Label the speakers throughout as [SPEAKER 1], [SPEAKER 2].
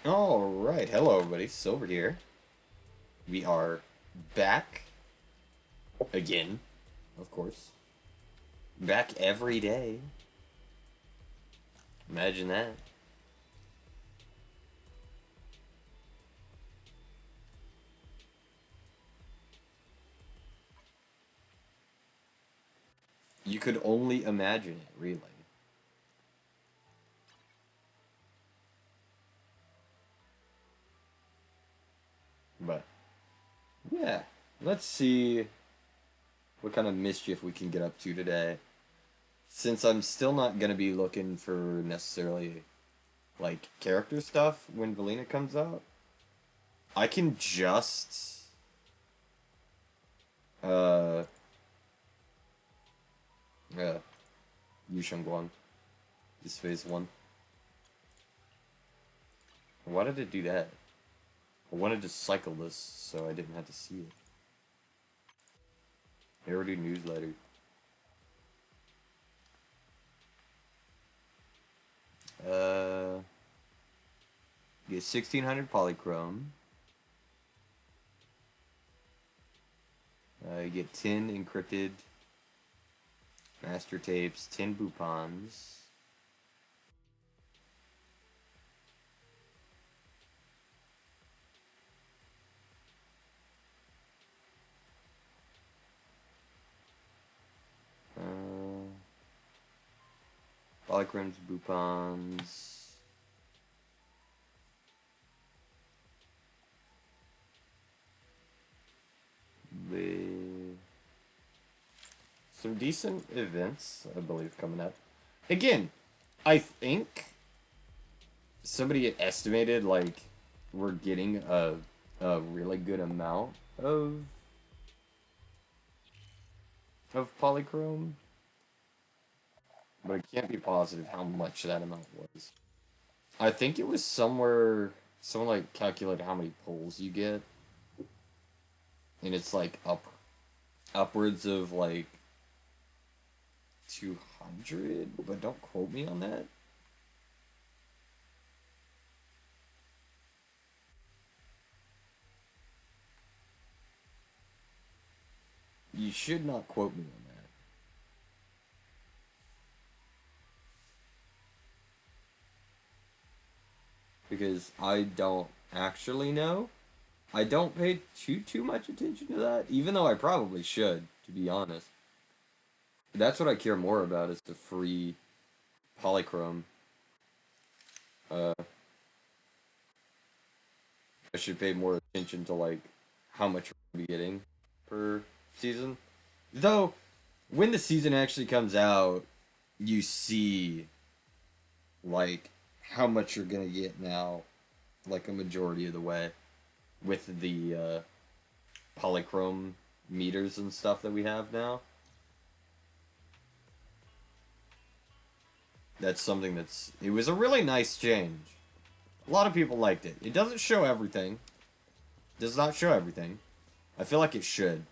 [SPEAKER 1] Alright, hello everybody, Silver here. We are back again, of course. Back every day. Imagine that. You could only imagine it, really. But, yeah. Let's see what kind of mischief we can get up to today. Since I'm still not gonna be looking for necessarily, like, character stuff when Valina comes out, I can just, uh, uh, Yu Shengguang. This phase one. Why did it do that? I wanted to cycle this so I didn't have to see it. Never do newsletter. Uh, get 1600 polychrome. You get 10 encrypted master tapes, 10 boupons. Polychromes, boupons. Some decent events, I believe, coming up. Again, I think somebody had estimated like we're getting a really good amount of polychrome, but I can't be positive how much that amount was. I think it was somewhere someone like calculated how many pulls you get, and it's like upwards of like 200, but don't quote me on that. You should not quote me on that. Because I don't actually know. I don't pay too much attention to that, even though I probably should, to be honest. That's what I care more about is the free polychrome. Uh, I should pay more attention to like how much we're getting per season. Though when the season actually comes out, you see like how much you're gonna get now, like a majority of the way with the polychrome meters and stuff that we have now. That's something it was a really nice change. A lot of people liked it. It doesn't show everything. Does not show everything. I feel like it should,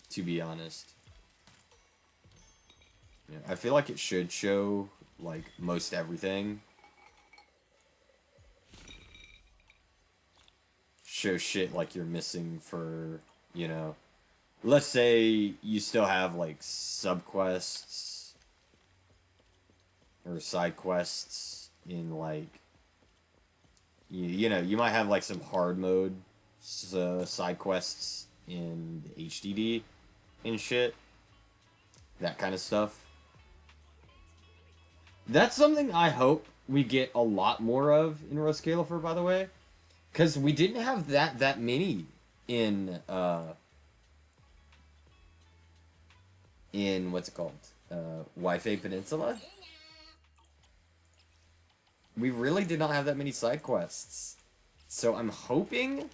[SPEAKER 1] to be honest. Yeah, I feel like it should show like most everything. Show shit like you're missing for, you know, let's say you still have like subquests or side quests in like you know, you might have like some hard mode side quests in HDD and shit, that kind of stuff. That's something I hope we get a lot more of in Roscalifer, by the way, because we didn't have that many in in what's it called, Wi-Fi Peninsula. We really did not have that many side quests, so I'm hoping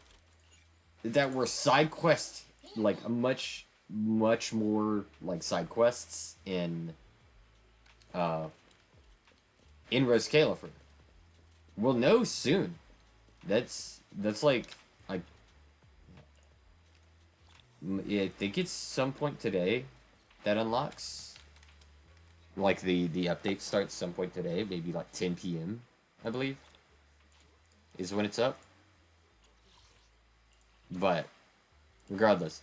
[SPEAKER 1] that we're side quest like a much more like side quests uh in Roscalifer. We'll know soon. That's like I yeah, I think it's some point today that unlocks. Like the update starts some point today, maybe like 10 p.m. I believe. is when it's up. But regardless,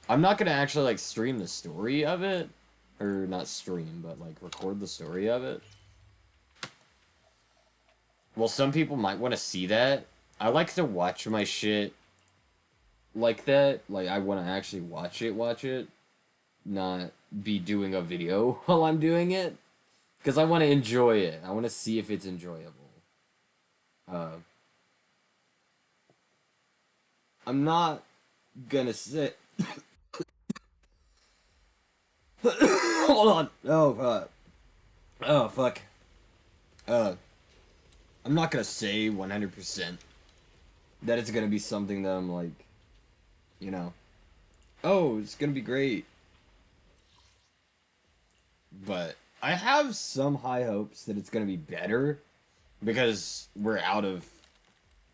[SPEAKER 1] I'm not gonna actually like stream the story of it, or not stream, but like record the story of it. Well, some people might want to see that. I like to watch my shit like that. Like I want to actually watch it, not be doing a video while I'm doing it, because I want to enjoy it. I want to see if it's enjoyable. Uh, I'm not gonna sit. Hold on. Oh fuck. Uh, I'm not gonna say 100% that it's gonna be something that I'm like, you know, oh, it's gonna be great. But I have some high hopes that it's gonna be better because we're out of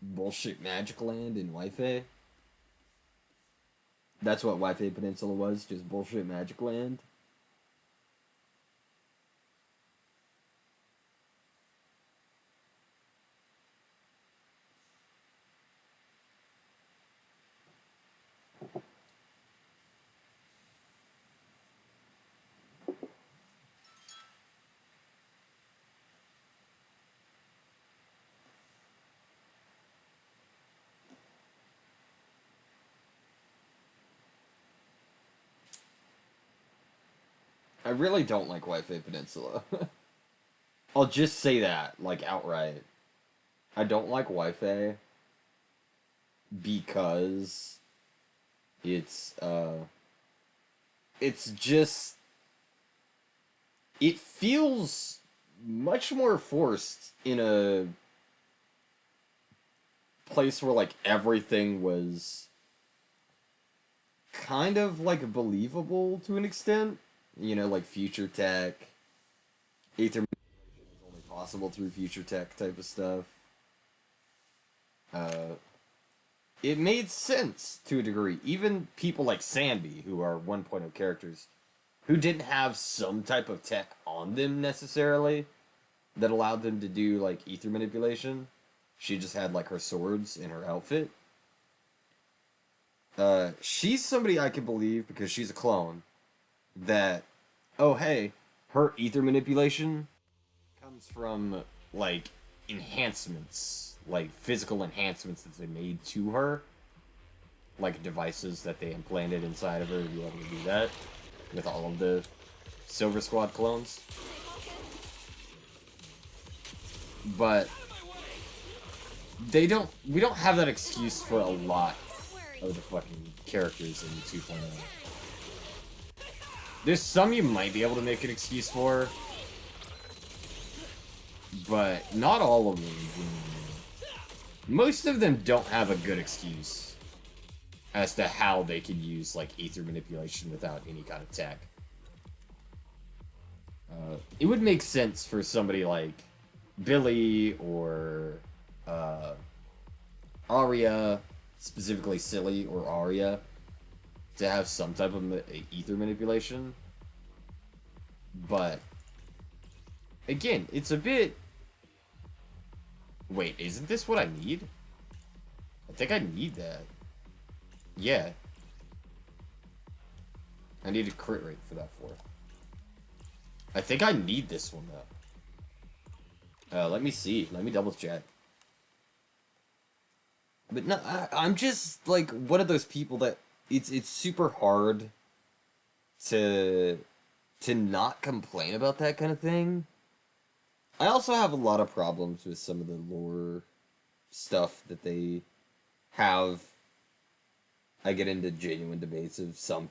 [SPEAKER 1] bullshit Magic Land in Wi-Fi. That's what Wi-Fi Peninsula was, just bullshit Magic Land. I really don't like Wi-Fi Peninsula. I'll just say that, like, outright. I don't like Wi-Fi because it's it's just it feels much more forced in a place where like everything was kind of like believable to an extent. You know, like future tech, ether manipulation is only possible through future tech type of stuff. Uh, it made sense to a degree. Even people like Sandy, who are 1.0 characters, who didn't have some type of tech on them necessarily that allowed them to do like ether manipulation. She just had like her swords in her outfit. She's somebody I can believe because she's a clone. That, oh hey, her ether manipulation comes from like enhancements, like physical enhancements that they made to her, like devices that they implanted inside of her to be able to do that with all of the Silver Squad clones. But we don't have that excuse for a lot of the fucking characters in 2.0. There's some you might be able to make an excuse for, but not all of them. Most of them don't have a good excuse as to how they could use like ether manipulation without any kind of tech. It would make sense for somebody like Billy or Arya, specifically Silly or Arya, to have some type of ether manipulation. But again, it's a bit. Wait, isn't this what I need? I think I need that. Yeah. I need a crit rate for that for. I think I need this one though. Let me see. Let me double check. But no, I'm just like one of those people that it's super hard to not complain about that kind of thing. I also have a lot of problems with some of the lore stuff that they have. I get into genuine debates of some,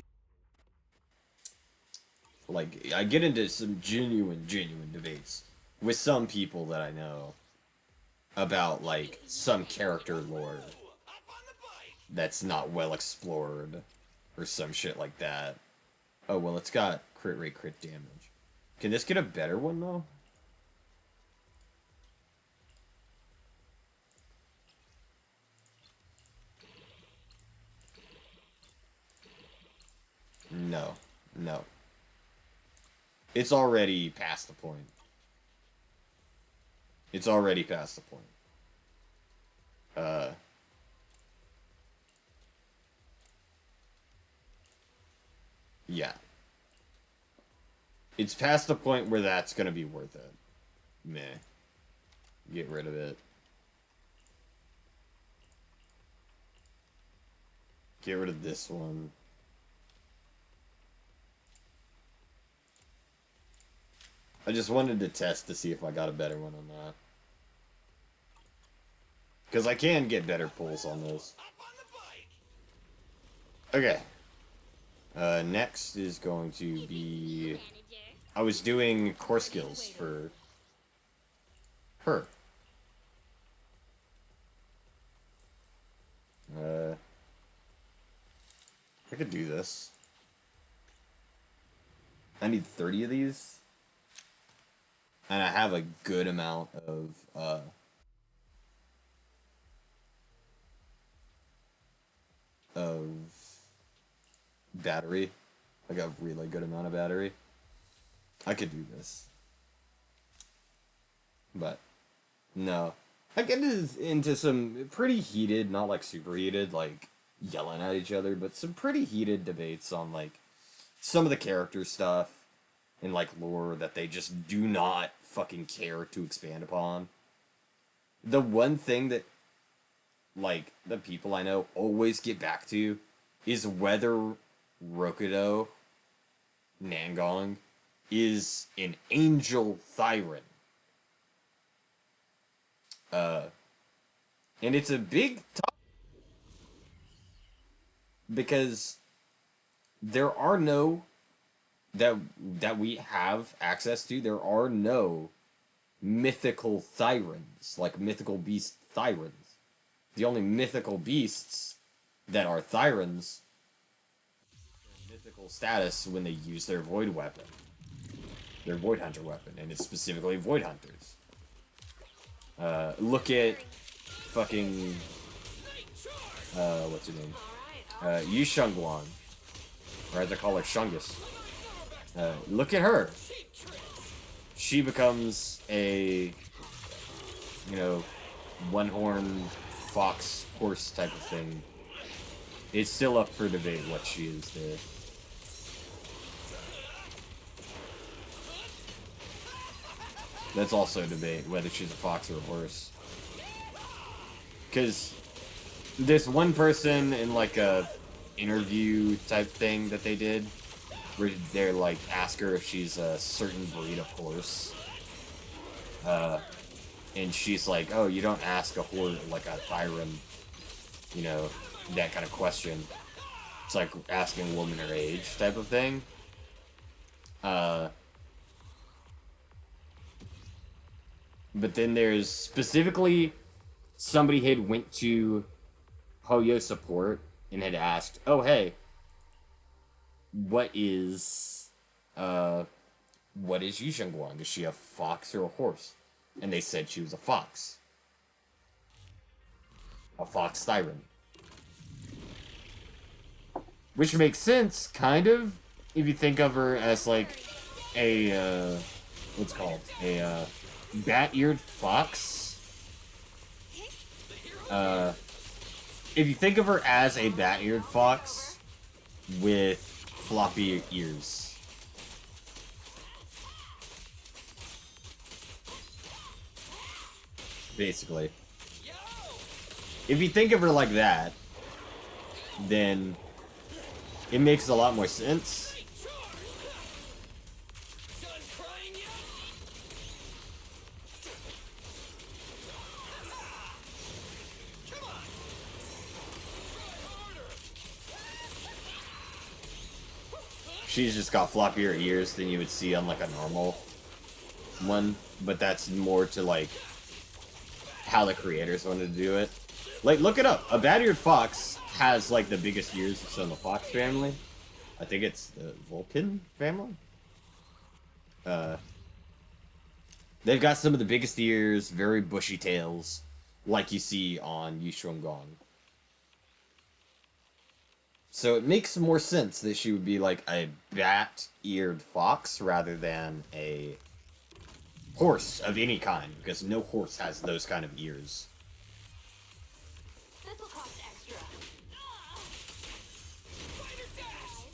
[SPEAKER 1] like I get into some genuine debates with some people that I know about like some character lore that's not well explored or some shit like that. Oh well, it's got crit rate, crit damage. Can this get a better one though? No. No. It's already past the point. It's already past the point. Uh, yeah. It's past the point where that's gonna be worth it. Meh. Get rid of it. Get rid of this one. I just wanted to test to see if I got a better one on that. Because I can get better pulls on those. Okay. Next is going to be... I was doing core skills for her. I could do this. I need 30 of these. And I have a good amount of battery. Like a really good amount of battery. I could do this. But, no. I get into some pretty heated, not like super heated, like yelling at each other, but some pretty heated debates on like some of the character stuff and like lore that they just do not fucking care to expand upon. The one thing that like the people I know always get back to is whether Rokudo Nangong is an angel Thyran. And it's a big topic because there are no that we have access to. There are no mythical Thyrans, like mythical beast Thyrans. The only mythical beasts that are Thyrans mythical status when they use their Void weapon. Their Void Hunter weapon, and it's specifically Void Hunters. Look at fucking what's her name? Yishungwan. Or as I call her, Shungus. Look at her. She becomes a, you know, one-horned fox horse type of thing. It's still up for debate what she is there. That's also a debate, whether she's a fox or a horse. Because this one person in like a interview type thing that they did, where they're like, ask her if she's a certain breed of horse. And she's like, oh, you don't ask a horse, like a Thyran, you know, that kind of question. It's like asking a woman her age type of thing. But then there's specifically somebody had went to Hoyo support and had asked, oh, hey, what is Yishengguang? Is she a fox or a horse? And they said she was a fox. A fox Thyran. Which makes sense, kind of, if you think of her as like a, what's it called? A, bat-eared fox. If you think of her as a bat-eared fox with floppy ears. Basically. If you think of her like that, then it makes a lot more sense. She's just got floppier ears than you would see on like a normal one, but that's more to like how the creators wanted to do it. Like, look it up. A bat-eared fox has like the biggest ears of the fox family. I think it's the Vulcan family. They've got some of the biggest ears, very bushy tails, like you see on Yishungong. So it makes more sense that she would be like a bat-eared fox rather than a horse of any kind, because no horse has those kind of ears.
[SPEAKER 2] This'll cost extra. Spider dash!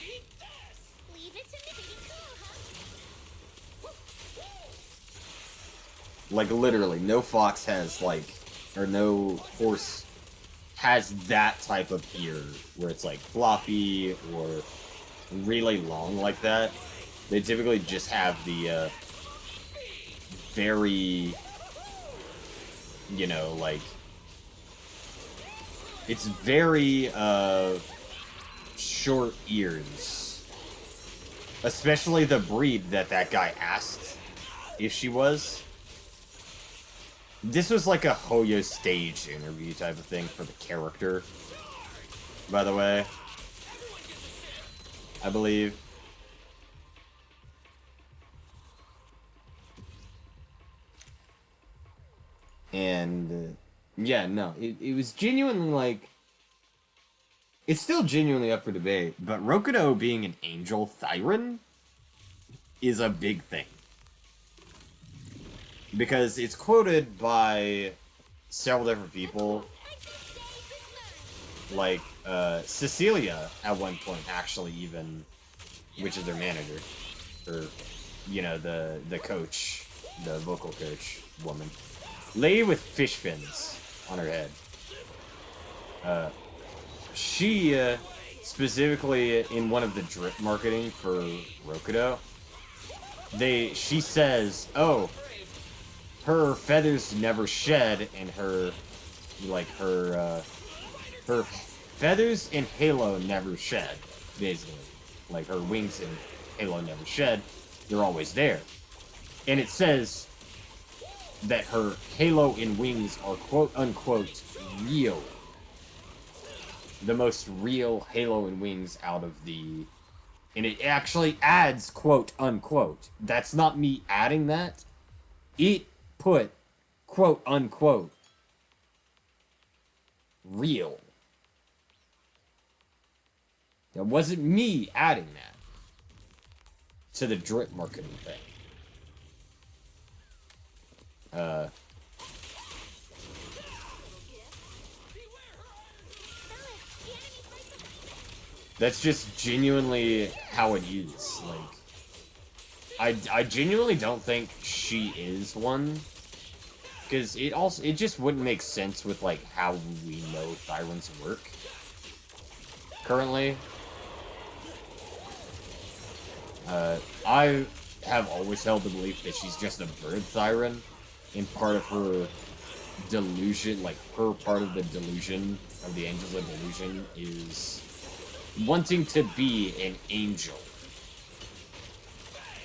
[SPEAKER 2] Eat this! Leave it to me. Pretty cool, huh?
[SPEAKER 1] Like, literally, no fox has, like, or no horse has that type of ear where it's, like, floppy or really long like that. They typically just have the, very, you know, like, it's very, short ears. Especially the breed that guy asked if she was. This was like a Hoyo stage interview type of thing for the character, by the way. I believe. And, yeah, no, it was genuinely, like, it's still genuinely up for debate, but Rokudo being an angel Thyron is a big thing. Because it's quoted by several different people. Like, Cecilia, at one point, actually even, which is their manager, or, you know, the coach, the vocal coach woman. Lady with fish fins on her head. She, specifically in one of the drip marketing for Rokudo, she says, oh, her feathers never shed, and her feathers and halo never shed, basically. Like, her wings and halo never shed, they're always there. And it says that her halo and wings are quote-unquote real. The most real halo and wings out of the... And it actually adds quote-unquote. That's not me adding that. It put quote-unquote real. That wasn't me adding that to the drip marketing thing. That's just genuinely how it is. Like, I genuinely don't think she is one. Because it just wouldn't make sense with, like, how we know Thyrans work currently. I have always held the belief that she's just a bird Thyran, and part of her delusion, like, her part of the delusion of the Angels of Delusion is wanting to be an angel.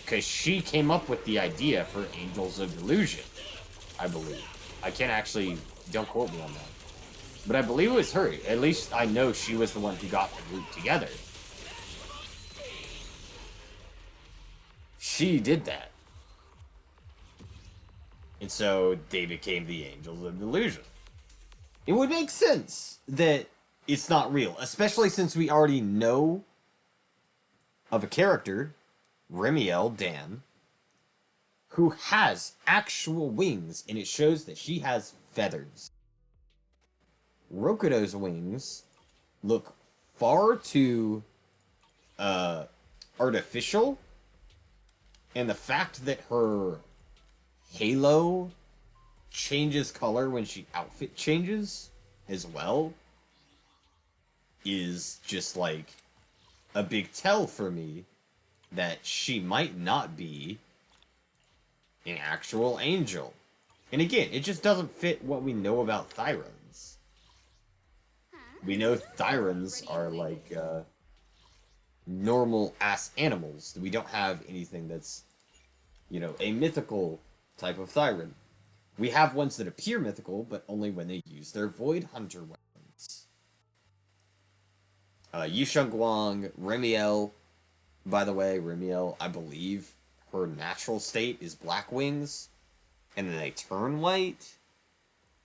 [SPEAKER 1] Because she came up with the idea for Angels of Delusion, I believe. I can't actually, don't quote me on that. But I believe it was her. At least I know she was the one who got the group together. She did that. And so they became the Angels of Delusion. It would make sense that it's not real, especially since we already know of a character, Remiel Dan, who has actual wings, and it shows that she has feathers. Rokudo's wings look far too artificial, and the fact that her halo changes color when she outfit changes as well is just like a big tell for me that she might not be an actual angel. And again, it just doesn't fit what we know about Thyrans. We know Thyrans are like normal-ass animals. We don't have anything that's, you know, a mythical type of Thyran. We have ones that appear mythical, but only when they use their Void Hunter weapons. Yusheng Guang, Remiel, by the way, Remiel, I believe her natural state is black wings, and then they turn white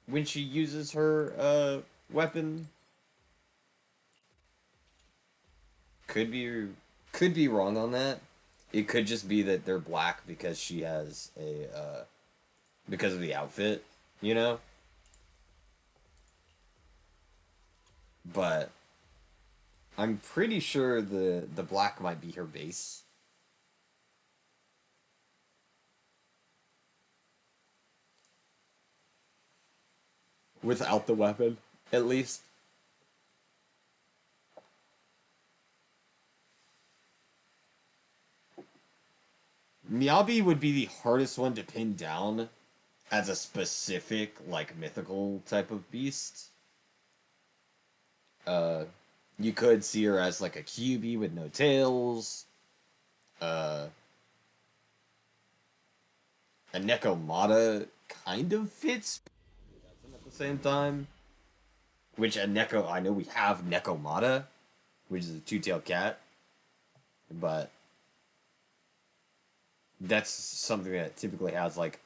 [SPEAKER 1] when she uses her weapon. Could be wrong on that. It could just be that they're black because she has a because of the outfit, you know? but I'm pretty sure the black might be her base. Without the weapon, at least. Miyabi would be the hardest one to pin down as a specific, like, mythical type of beast. Uh, you could see her as, like, a QB with no tails. Uh, a Nekomata kind of fits, but doesn't at the same time. Which a Neko, I know we have Nekomata, which is a two-tailed cat, but that's something that typically has, like,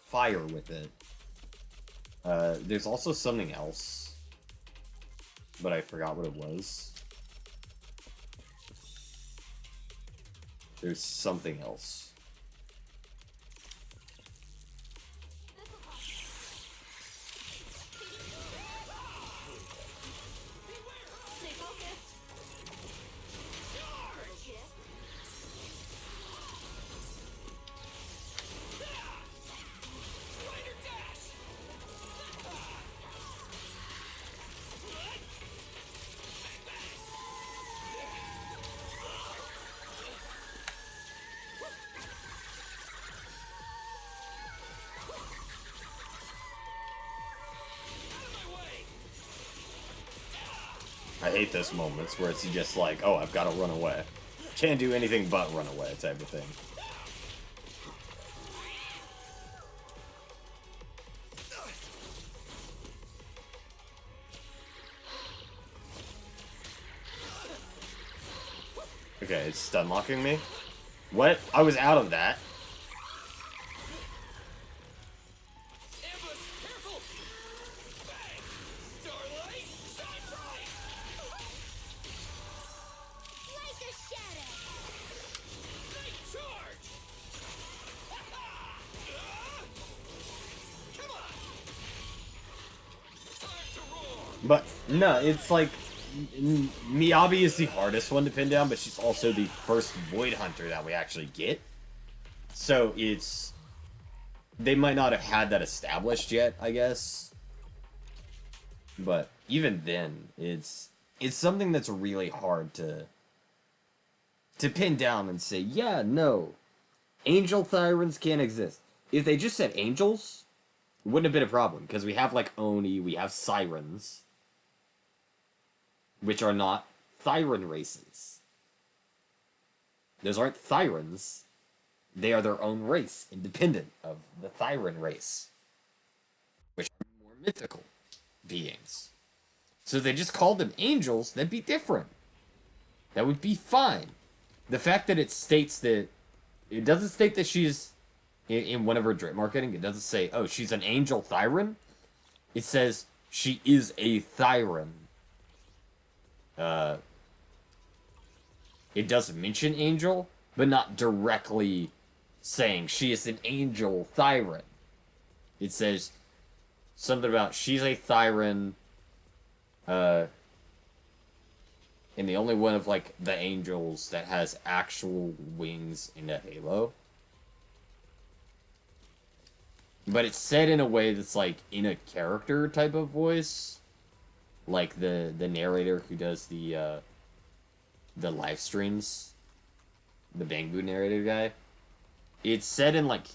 [SPEAKER 1] fire with it. There's also something else, but I forgot what it was. There's something else. I hate those moments where it's just like, oh, I've got to run away. Can't do anything but run away type of thing. Okay, it's stun locking me. What? I was out of that. But no, it's like Miyabi is the hardest one to pin down, but she's also the first Void Hunter that we actually get. So it's they might not have had that established yet, I guess. But even then, it's something that's really hard to pin down and say, yeah, no, angel Thyrans can't exist. If they just said angels, it wouldn't have been a problem because we have like Oni, we have Sirens, which are not Thyran races. Those aren't Thyrans. They are their own race, independent of the Thyran race, which are more mythical beings. So if they just called them angels, that'd be different. That would be fine. The fact that it states that it doesn't state that she's in one of her drip marketing, it doesn't say, oh, she's an angel Thyran. It says she is a Thyran. It does mention angel, but not directly saying she is an angel Thyran. It says something about she's a Thyran, and the only one of like the angels that has actual wings in a halo. But it's said in a way that's like in a character type of voice, like the narrator who does the live streams, the Bangbu narrator guy. It's said in like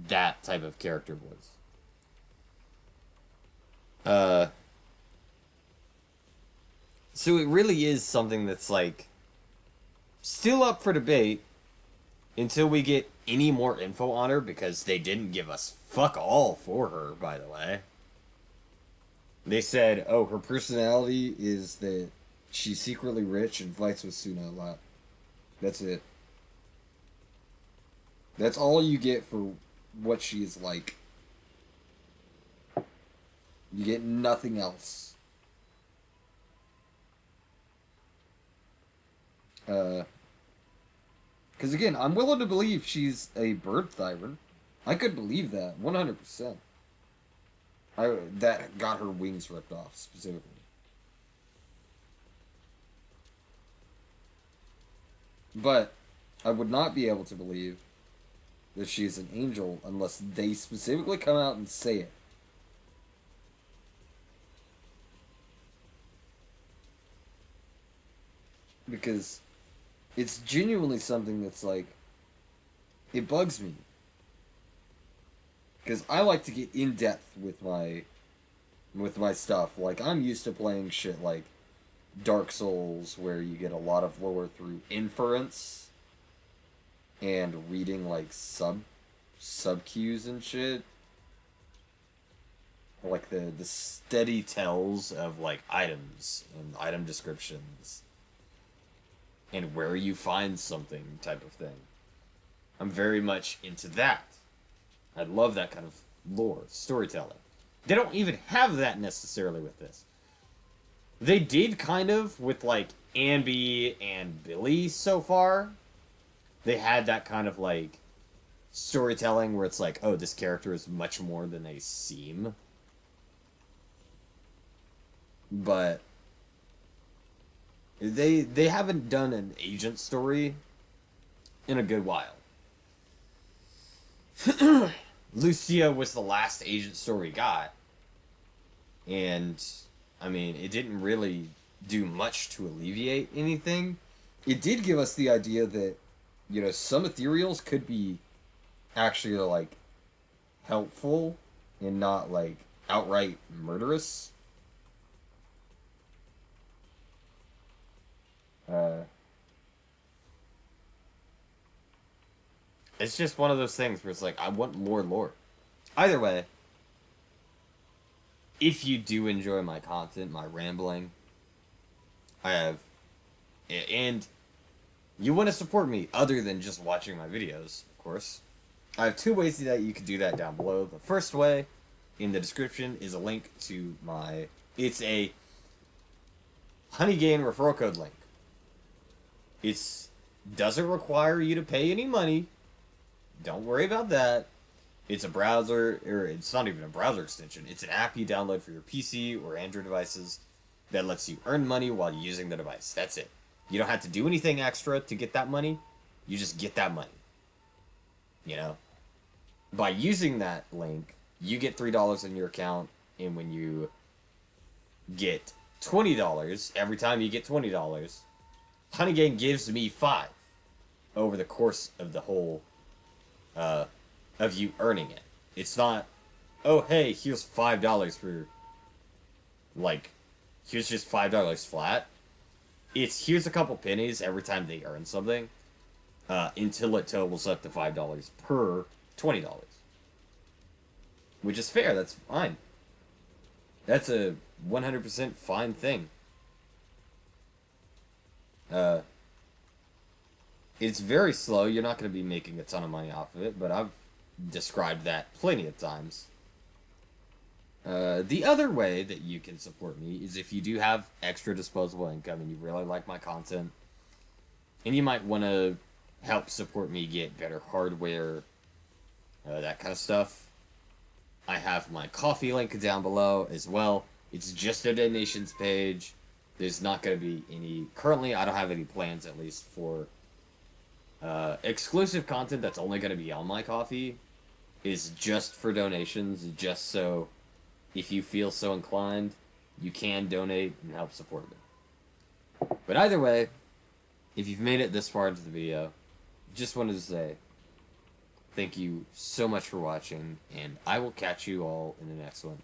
[SPEAKER 1] that type of character voice. So it really is something that's like still up for debate until we get any more info on her, because they didn't give us fuck all for her, by the way. They said, oh, her personality is that she's secretly rich and fights with Suna a lot. That's it. That's all you get for what she is like. You get nothing else. Because again, I'm willing to believe she's a bird Thyran. I could believe that 100%. That got her wings ripped off specifically. But I would not be able to believe that she is an angel unless they specifically come out and say it. Because it's genuinely something that's like, it bugs me. Because I like to get in depth with my stuff. Like, I'm used to playing shit like Dark Souls, where you get a lot of lore through inference and reading like sub cues and shit. Like the steady tells of like items and item descriptions and where you find something type of thing. I'm very much into that. I love that kind of lore, storytelling. They don't even have that necessarily with this. They did kind of with like Ambi and Billy so far. They had that kind of like storytelling where it's like, oh, this character is much more than they seem. But they haven't done an agent story in a good while. Lucia was the last agent story we got, and I mean, it didn't really do much to alleviate anything. It did give us the idea that, you know, some ethereals could be actually like helpful and not like outright murderous. Uh, it's just one of those things where it's like, I want more lore. Either way, if you do enjoy my content, my rambling, I have, and you want to support me other than just watching my videos, of course, I have two ways that you can do that down below. The first way, in the description, is a link to my, it's a Honeygain referral code link. It doesn't require you to pay any money. Don't worry about that. It's a browser, or it's not even a browser extension. It's an app you download for your PC or Android devices that lets you earn money while using the device. That's it. You don't have to do anything extra to get that money. You just get that money. You know? By using that link, you get $3 in your account, and when you get $20, every time you get $20, Honeygain gives me 5 over the course of the whole of you earning it. It's not, oh hey, here's $5 for, like, here's just $5 flat. It's here's a couple pennies every time they earn something, until it totals up to $5 per $20, which is fair. That's fine. That's a 100% fine thing. It's very slow. You're not going to be making a ton of money off of it, but I've described that plenty of times. The other way that you can support me is if you do have extra disposable income and you really like my content, and you might want to help support me get better hardware, that kind of stuff. I have my coffee link down below as well. It's just a donations page. There's not going to be any... Currently, I don't have any plans, at least, for exclusive content that's only going to be on my coffee. Is just for donations, just so if you feel so inclined, you can donate and help support me. But either way, if you've made it this far into the video, just wanted to say thank you so much for watching, and I will catch you all in the next one.